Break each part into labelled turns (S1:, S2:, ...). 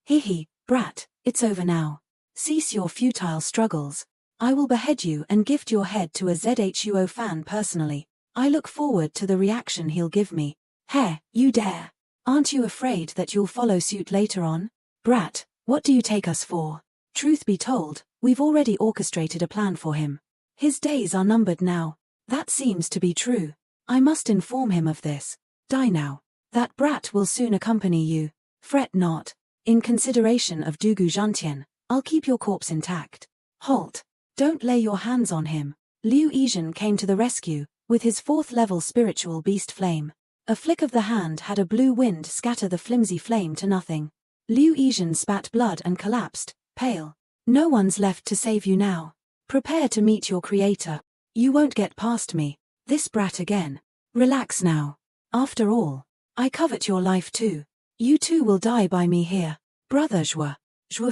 S1: Hee, brat, it's over now. Cease your futile struggles. I will behead you and gift your head to a ZHUO fan personally. I look forward to the reaction he'll give me. Heh, you dare. Aren't you afraid that you'll follow suit later on? Brat, what do you take us for? Truth be told, we've already orchestrated a plan for him. His days are numbered now. That seems to be true. I must inform him of this. Die now. That brat will soon accompany you. Fret not. In consideration of Dugu Zhantian, I'll keep your corpse intact. Halt. Don't lay your hands on him. Liu Yizhen came to the rescue, with his 4th level spiritual beast flame. A flick of the hand had a blue wind scatter the flimsy flame to nothing. Liu Yizhen spat blood and collapsed, pale. No one's left to save you now. Prepare to meet your creator. You won't get past me. This brat again. Relax now. After all, I covet your life too. You too will die by me here. Brother Zhuo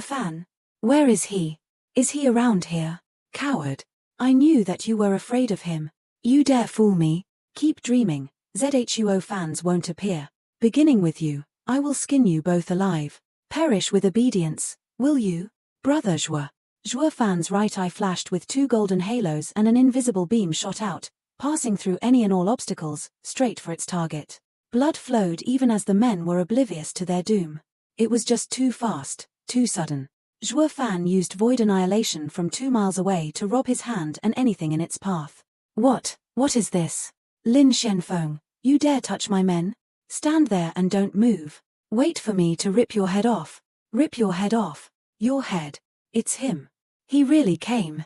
S1: Fan. Where is he? Is he around here? Coward. I knew that you were afraid of him. You dare fool me? Keep dreaming. ZHUO fans won't appear. Beginning with you, I will skin you both alive. Perish with obedience, will you? Brother Zhuo. Zhuo Fan's right eye flashed with 2 golden halos and an invisible beam shot out, passing through any and all obstacles, straight for its target. Blood flowed even as the men were oblivious to their doom. It was just too fast, too sudden. Zhuo Fan used void annihilation from 2 miles away to rob his hand and anything in its path. What is this? Lin Shenfeng, you dare touch my men? Stand there and don't move. Wait for me to rip your head off. Rip your head off. Your head. It's him. He really came.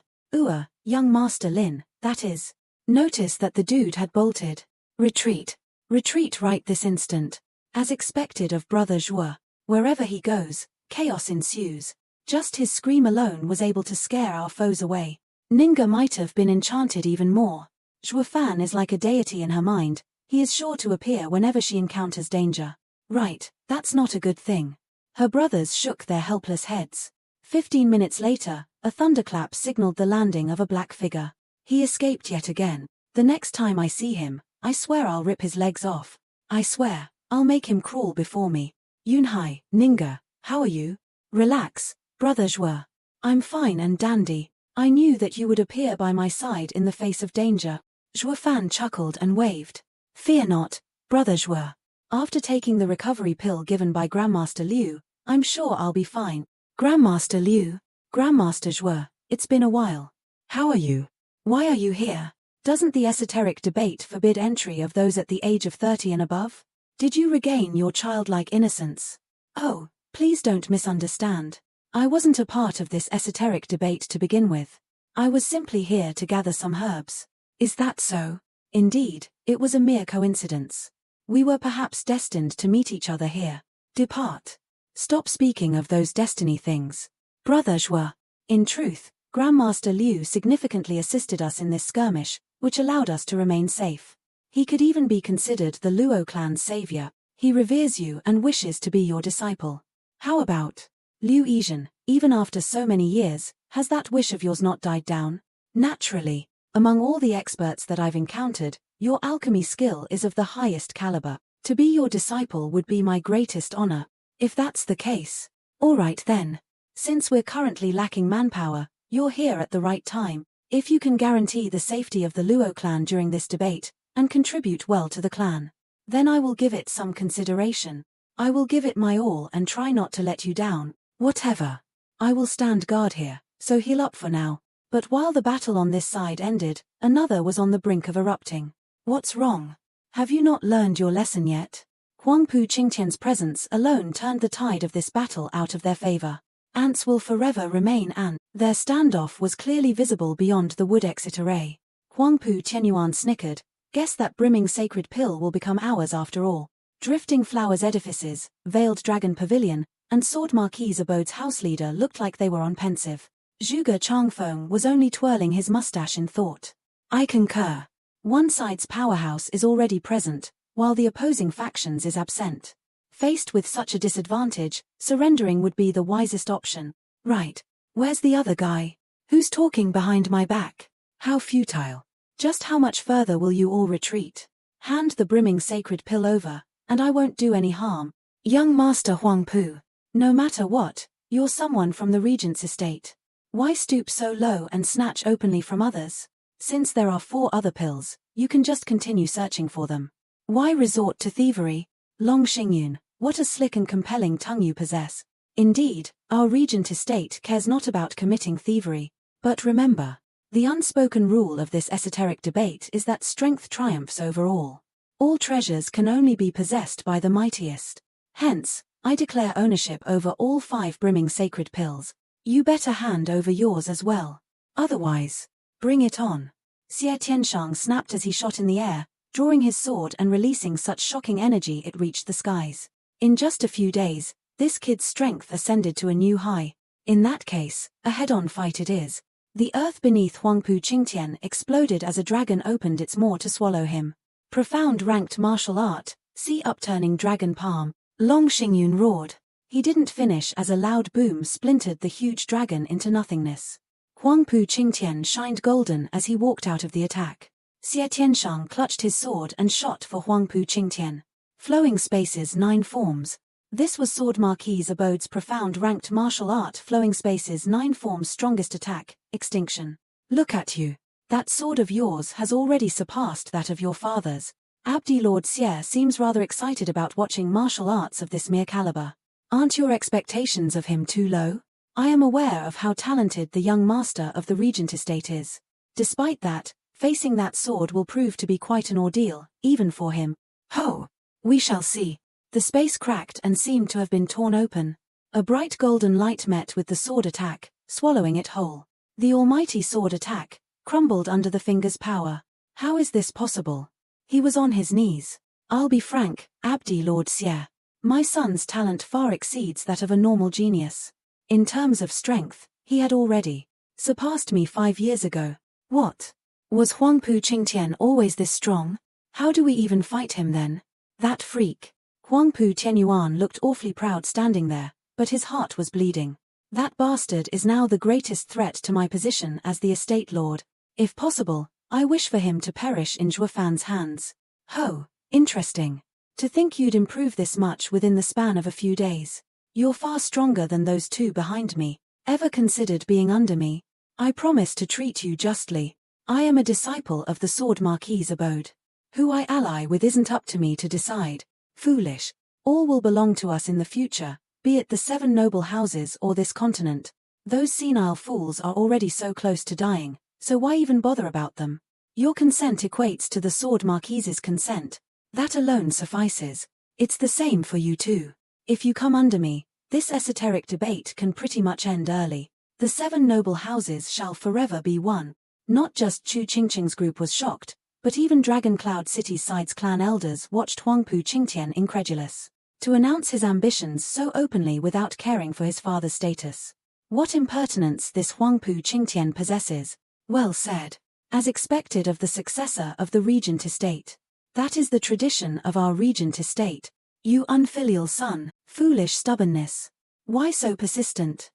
S1: Young Master Lin, that is. Notice that the dude had bolted. Retreat. Retreat right this instant. As expected of Brother Zhuo. Wherever he goes, chaos ensues. Just his scream alone was able to scare our foes away. Ninga might have been enchanted even more. Zhuo Fan is like a deity in her mind. He is sure to appear whenever she encounters danger. Right, that's not a good thing. Her brothers shook their helpless heads. 15 minutes later, a thunderclap signaled the landing of a black figure. He escaped yet again. The next time I see him, I swear I'll rip his legs off. I swear, I'll make him crawl before me. Yunhai, Ninga, how are you? Relax, Brother Zhuo. I'm fine and dandy. I knew that you would appear by my side in the face of danger. Zhuo Fan chuckled and waved. Fear not, Brother Zhuo. After taking the recovery pill given by Grandmaster Liu, I'm sure I'll be fine. Grandmaster Liu, Grandmaster Zhuo, it's been a while. How are you? Why are you here? Doesn't the esoteric debate forbid entry of those at the age of 30 and above? Did you regain your childlike innocence? Oh, please don't misunderstand. I wasn't a part of this esoteric debate to begin with. I was simply here to gather some herbs. Is that so? Indeed, it was a mere coincidence. We were perhaps destined to meet each other here. Depart. Stop speaking of those destiny things. Brother Zhuo. In truth, Grandmaster Liu significantly assisted us in this skirmish, which allowed us to remain safe. He could even be considered the Luo clan's savior. He reveres you and wishes to be your disciple. How about Liu Yizhen, even after so many years, has that wish of yours not died down? Naturally. Among all the experts that I've encountered, your alchemy skill is of the highest caliber. To be your disciple would be my greatest honor. If that's the case. All right then. Since we're currently lacking manpower, you're here at the right time. If you can guarantee the safety of the Luo clan during this debate, and contribute well to the clan, then I will give it some consideration. I will give it my all and try not to let you down. Whatever. I will stand guard here, so heal up for now. But while the battle on this side ended, another was on the brink of erupting. What's wrong? Have you not learned your lesson yet? Huangpu Qingtian's presence alone turned the tide of this battle out of their favor. Ants will forever remain and their standoff was clearly visible beyond the wood exit array. Huangpu Qianyuan snickered. Guess that brimming sacred pill will become ours after all. Drifting Flowers edifices, Veiled Dragon Pavilion, and Sword Marquis Abode's house leader looked like they were on pensive. Zhuge Changfeng was only twirling his mustache in thought. I concur. One side's powerhouse is already present, while the opposing factions is absent. Faced with such a disadvantage, surrendering would be the wisest option. Right. Where's the other guy? Who's talking behind my back? How futile. Just how much further will you all retreat? Hand the brimming sacred pill over, and I won't do any harm. Young Master Huangpu. No matter what, you're someone from the regent's estate. Why stoop so low and snatch openly from others? Since there are 4 other pills, you can just continue searching for them. Why resort to thievery? Long Xingyun, what a slick and compelling tongue you possess. Indeed, our regent estate cares not about committing thievery. But remember, the unspoken rule of this esoteric debate is that strength triumphs over all. All treasures can only be possessed by the mightiest. Hence, I declare ownership over all 5 brimming sacred pills. You better hand over yours as well. Otherwise, bring it on. Xie Tianshang snapped as he shot in the air, drawing his sword and releasing such shocking energy it reached the skies. In just a few days, this kid's strength ascended to a new high. In that case, a head-on fight it is. The earth beneath Huangpu Qingtian exploded as a dragon opened its maw to swallow him. Profound ranked martial art, see upturning dragon palm. Long Xingyun roared. He didn't finish as a loud boom splintered the huge dragon into nothingness. Huangpu Qingtian shined golden as he walked out of the attack. Xie Tianshang clutched his sword and shot for Huangpu Qingtian. Flowing spaces 9 forms. This was Sword Marquis Abode's profound ranked martial art. Flowing spaces 9 forms strongest attack, extinction. Look at you. That sword of yours has already surpassed that of your father's. Abdi Lord Xie seems rather excited about watching martial arts of this mere caliber. Aren't your expectations of him too low? I am aware of how talented the young master of the regent estate is. Despite that, facing that sword will prove to be quite an ordeal, even for him. Ho! We shall see. The space cracked and seemed to have been torn open. A bright golden light met with the sword attack, swallowing it whole. The almighty sword attack crumbled under the finger's power. How is this possible? He was on his knees. I'll be frank, Abdi Lord Xie. My son's talent far exceeds that of a normal genius. In terms of strength, he had already surpassed me 5 years ago. What? Was Huangpu Qingtian always this strong? How do we even fight him then? That freak. Huangpu Tianyuan looked awfully proud standing there, but his heart was bleeding. That bastard is now the greatest threat to my position as the estate lord. If possible, I wish for him to perish in Zhuofan's hands. Ho, interesting. To think you'd improve this much within the span of a few days. You're far stronger than those 2 behind me. Ever considered being under me? I promise to treat you justly. I am a disciple of the Sword Marquis Abode. Who I ally with isn't up to me to decide. Foolish. All will belong to us in the future, be it the 7 noble houses or this continent. Those senile fools are already so close to dying, so why even bother about them? Your consent equates to the Sword Marquis's consent. That alone suffices. It's the same for you too. If you come under me, this esoteric debate can pretty much end early. The 7 noble houses shall forever be one. Not just Chu Qingqing's group was shocked, but even Dragon Cloud City's side's clan elders watched Huangpu Qingtian incredulous. To announce his ambitions so openly without caring for his father's status. What impertinence this Huangpu Qingtian possesses. Well said. As expected of the successor of the regent estate. That is the tradition of our regent estate. You unfilial son, foolish stubbornness. Why so persistent?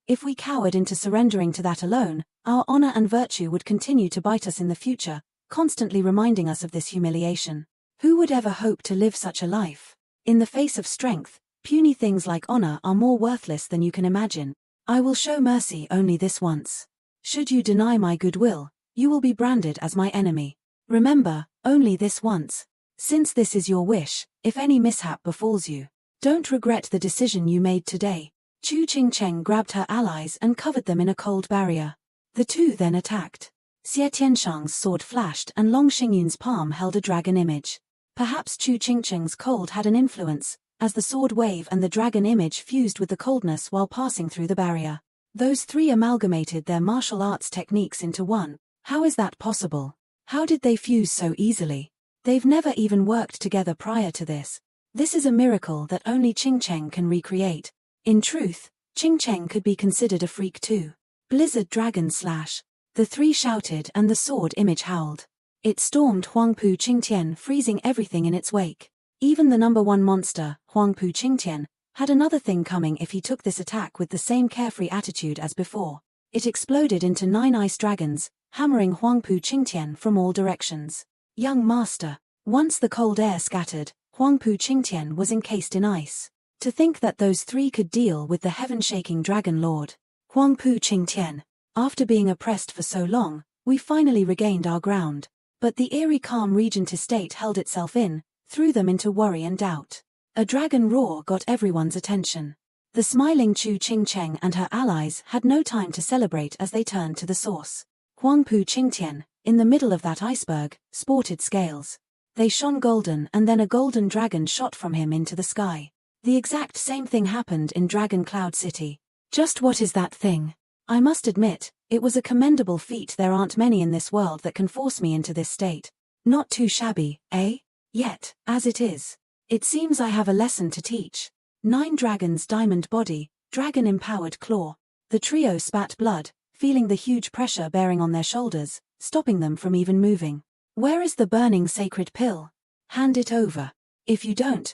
S1: If we cowered into surrendering to that alone, our honor and virtue would continue to bite us in the future, constantly reminding us of this humiliation. Who would ever hope to live such a life? In the face of strength, puny things like honor are more worthless than you can imagine. I will show mercy only this once. Should you deny my goodwill, you will be branded as my enemy. Remember, only this once. Since this is your wish, if any mishap befalls you, don't regret the decision you made today. Chu Qingcheng grabbed her allies and covered them in a cold barrier. The 2 then attacked. Xie Tianshang's sword flashed and Long Xingyun's palm held a dragon image. Perhaps Chu Qingcheng's cold had an influence, as the sword wave and the dragon image fused with the coldness while passing through the barrier. Those 3 amalgamated their martial arts techniques into one. How is that possible? How did they fuse so easily? They've never even worked together prior to this. This is a miracle that only Qingcheng can recreate. In truth, Qingcheng could be considered a freak too. Blizzard Dragon Slash. The 3 shouted and the sword image howled. It stormed Huangpu Qingtian, freezing everything in its wake. Even the number 1 monster, Huangpu Qingtian, had another thing coming if he took this attack with the same carefree attitude as before. It exploded into 9 ice dragons, hammering Huangpu Qingtian from all directions. Young master. Once the cold air scattered, Huangpu Qingtian was encased in ice. To think that those three could deal with the heaven-shaking Dragon Lord. Huangpu Qingtian. After being oppressed for so long, we finally regained our ground. But the eerie calm Regent estate held itself in, threw them into worry and doubt. A dragon roar got everyone's attention. The smiling Chu Qingcheng and her allies had no time to celebrate as they turned to the source. Huangpu Qingtian, in the middle of that iceberg, sported scales. They shone golden, and then a golden dragon shot from him into the sky. The exact same thing happened in Dragon Cloud City. Just what is that thing? I must admit, it was a commendable feat. There aren't many in this world that can force me into this state. Not too shabby, eh? Yet, as it is, it seems I have a lesson to teach. 9 dragons, diamond body, dragon-empowered claw. The trio spat blood, feeling the huge pressure bearing on their shoulders, stopping them from even moving. Where is the burning sacred pill? Hand it over. If you don't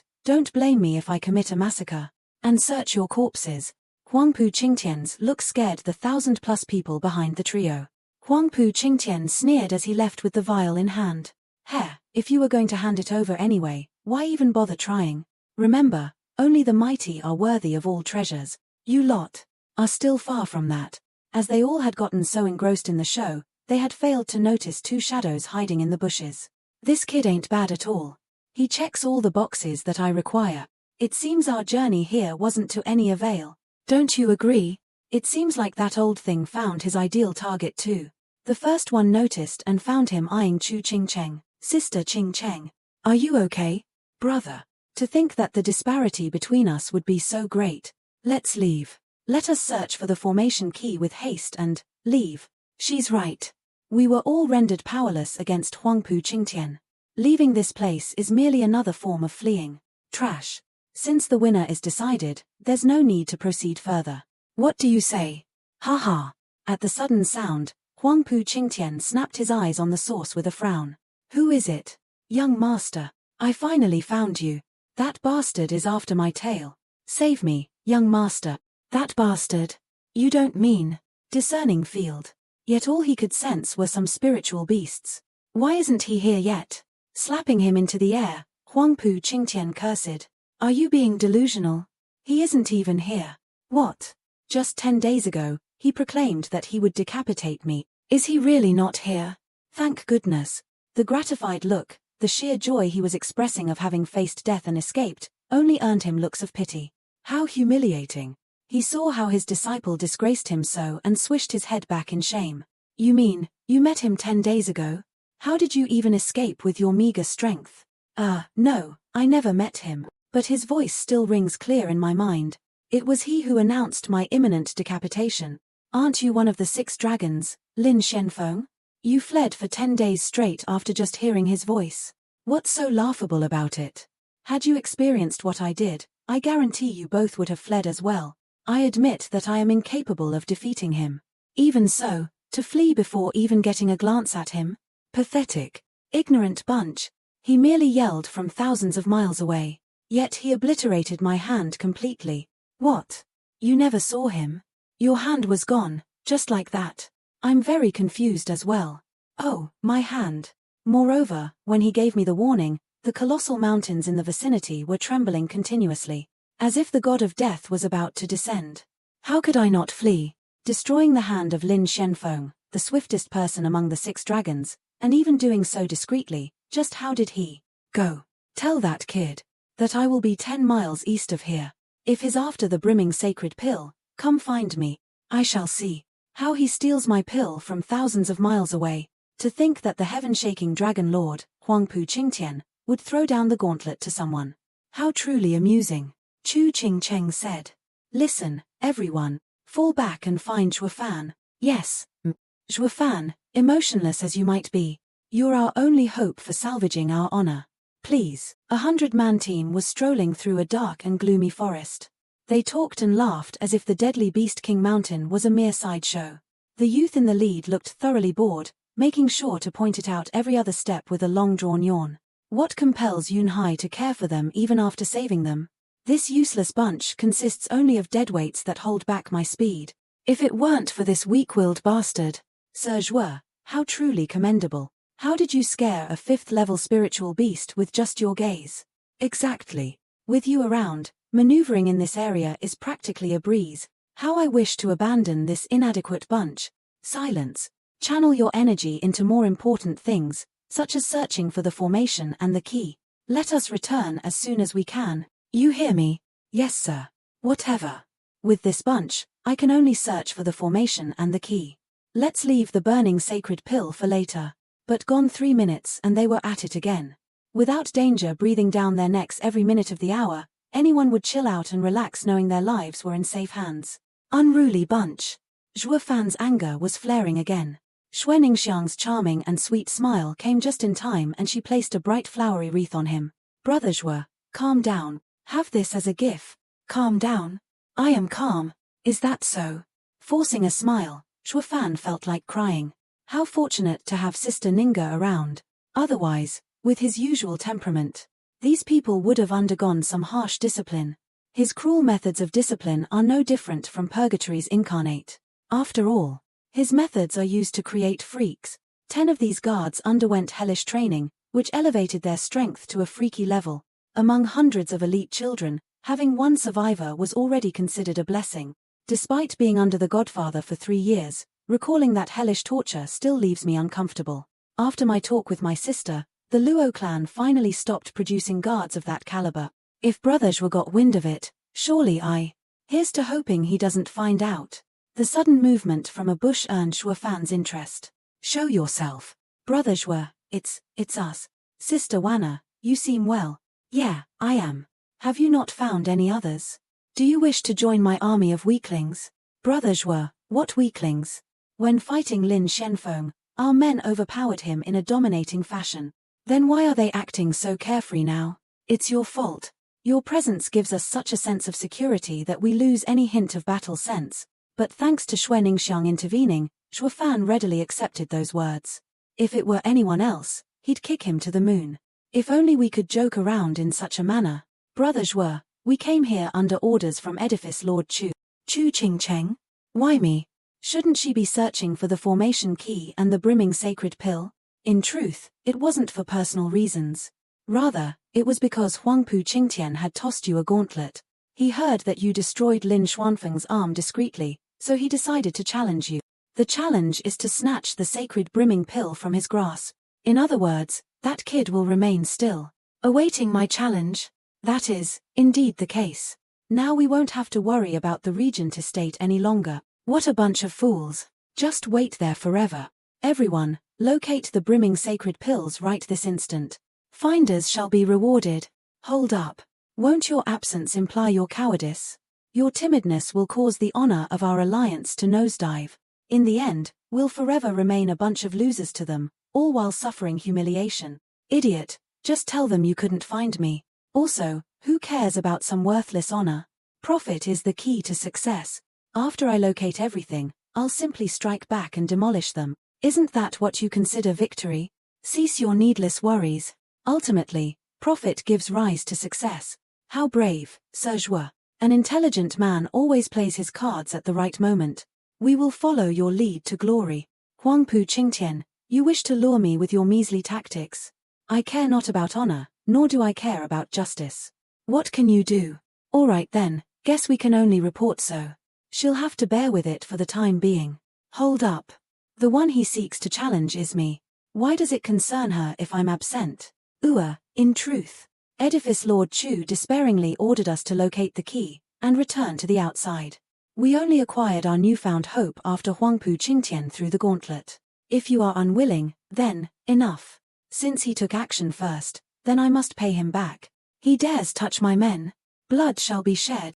S1: blame me if I commit a massacre. And search your corpses. Huangpu Qingtian's look scared the 1,000+ people behind the trio. Huangpu Qingtian sneered as he left with the vial in hand. If you were going to hand it over anyway, why even bother trying? Remember, only the mighty are worthy of all treasures. You lot are still far from that. As they all had gotten so engrossed in the show, they had failed to notice 2 shadows hiding in the bushes. This kid ain't bad at all. He checks all the boxes that I require. It seems our journey here wasn't to any avail. Don't you agree? It seems like that old thing found his ideal target too. The first one noticed and found him eyeing Chu Qingcheng. Sister Qingcheng. Are you okay? Brother. To think that the disparity between us would be so great. Let's leave. Let us search for the formation key with haste and leave. She's right. We were all rendered powerless against Huangpu Qingtian. Leaving this place is merely another form of fleeing. Trash. Since the winner is decided, there's no need to proceed further. What do you say? Ha. At the sudden sound, Huangpu Qingtian snapped his eyes on the source with a frown. Who is it? Young master. I finally found you. That bastard is after my tail. Save me, young master. That bastard. You don't mean. Discerning field. Yet all he could sense were some spiritual beasts. Why isn't he here yet? Slapping him into the air, Huangpu Qingtian cursed. Are you being delusional? He isn't even here. What? Just 10 days ago, he proclaimed that he would decapitate me. Is he really not here? Thank goodness. The gratified look, the sheer joy he was expressing of having faced death and escaped, only earned him looks of pity. How humiliating. He saw how his disciple disgraced him so and swished his head back in shame. You mean, you met him 10 days ago? How did you even escape with your meager strength? No, I never met him. But his voice still rings clear in my mind. It was he who announced my imminent decapitation. Aren't you one of the 6 dragons, Lin Shenfeng? You fled for 10 days straight after just hearing his voice. What's so laughable about it? Had you experienced what I did, I guarantee you both would have fled as well. I admit that I am incapable of defeating him. Even so, to flee before even getting a glance at him? Pathetic. Ignorant bunch. He merely yelled from thousands of miles away. Yet he obliterated my hand completely. What? You never saw him? Your hand was gone, just like that. I'm very confused as well. Oh, my hand. Moreover, when he gave me the warning, the colossal mountains in the vicinity were trembling continuously, as if the god of death was about to descend. How could I not flee? Destroying the hand of Lin Shenfeng, the swiftest person among the 6 dragons, and even doing so discreetly, just how did he go? Tell that kid that I will be 10 miles east of here. If he's after the brimming sacred pill, come find me. I shall see how he steals my pill from thousands of miles away. To think that the heaven-shaking dragon lord, Huangpu Qingtian, would throw down the gauntlet to someone. How truly amusing. Chu Qingcheng said. Listen, everyone, fall back and find Zhuofan. Yes, Zhuofan, emotionless as you might be, you're our only hope for salvaging our honor. Please. 100-man team was strolling through a dark and gloomy forest. They talked and laughed as if the deadly Beast King Mountain was a mere sideshow. The youth in the lead looked thoroughly bored, making sure to point it out every other step with a long-drawn yawn. What compels Yunhai to care for them even after saving them? This useless bunch consists only of deadweights that hold back my speed. If it weren't for this weak-willed bastard. Sir Zhuo, how truly commendable. How did you scare a 5th-level spiritual beast with just your gaze? Exactly. With you around, Maneuvering in this area is practically a breeze. How I wish to abandon this inadequate bunch. Silence. Channel your energy into more important things, such as searching for the formation and the key. Let us return as soon as we can. You hear me? Yes, sir. Whatever. With this bunch, I can only search for the formation and the key. Let's leave the burning sacred pill for later. But gone 3 minutes and they were at it again. Without danger breathing down their necks every minute of the hour, anyone would chill out and relax knowing their lives were in safe hands. Unruly bunch. Zhuo Fan's anger was flaring again. Xue Ningxiang's charming and sweet smile came just in time and she placed a bright flowery wreath on him. Brother Zhuo, calm down. Have this as a gift. Calm down? I am calm. Is that so? Forcing a smile, Zhuo Fan felt like crying. How fortunate to have Sister Ninga around. Otherwise, with his usual temperament, these people would have undergone some harsh discipline. His cruel methods of discipline are no different from Purgatory's incarnate. After all, his methods are used to create freaks. 10 of these guards underwent hellish training, which elevated their strength to a freaky level. Among hundreds of elite children, having one survivor was already considered a blessing. Despite being under the Godfather for 3 years, recalling that hellish torture still leaves me uncomfortable. After my talk with my sister, the Luo clan finally stopped producing guards of that caliber. If Brother Zhuo got wind of it, surely Here's to hoping he doesn't find out. The sudden movement from a bush earned Zhuo Fan's interest. Show yourself. Brother Zhuo, it's us. Sister Wanna, you seem well. Yeah, I am. Have you not found any others? Do you wish to join my army of weaklings? Brother Zhuo, what weaklings? When fighting Lin Shenfeng, our men overpowered him in a dominating fashion. Then why are they acting so carefree now? It's your fault. Your presence gives us such a sense of security that we lose any hint of battle sense. But thanks to Xue Ningxiang intervening, Zhuo Fan readily accepted those words. If it were anyone else, he'd kick him to the moon. If only we could joke around in such a manner. Brother Zhuo, we came here under orders from Edifice Lord Chu. Chu Qingcheng? Why me? Shouldn't she be searching for the formation key and the brimming sacred pill? In truth, it wasn't for personal reasons. Rather, it was because Huangpu Qingtian had tossed you a gauntlet. He heard that you destroyed Lin Xuanfeng's arm discreetly, so he decided to challenge you. The challenge is to snatch the sacred brimming pill from his grasp. In other words, that kid will remain still, awaiting my challenge. That is, indeed the case. Now we won't have to worry about the Regent estate any longer. What a bunch of fools. Just wait there forever. Everyone, locate the brimming sacred pills right this instant. Finders shall be rewarded. Hold up. Won't your absence imply your cowardice? Your timidness will cause the honor of our alliance to nosedive. In the end, we'll forever remain a bunch of losers to them, all while suffering humiliation. Idiot, just tell them you couldn't find me. Also, who cares about some worthless honor? Profit is the key to success. After I locate everything, I'll simply strike back and demolish them. Isn't that what you consider victory? Cease your needless worries. Ultimately, profit gives rise to success. How brave, Sir Zhuo. An intelligent man always plays his cards at the right moment. We will follow your lead to glory. Huangpu Qingtian, you wish to lure me with your measly tactics. I care not about honor, nor do I care about justice. What can you do? All right then, guess we can only report so. She'll have to bear with it for the time being. Hold up. The one he seeks to challenge is me. Why does it concern her if I'm absent? In truth. Edifice Lord Chu despairingly ordered us to locate the key and return to the outside. We only acquired our newfound hope after Huangpu Qingtian threw the gauntlet. If you are unwilling, then, enough. Since he took action first, then I must pay him back. He dares touch my men. Blood shall be shed.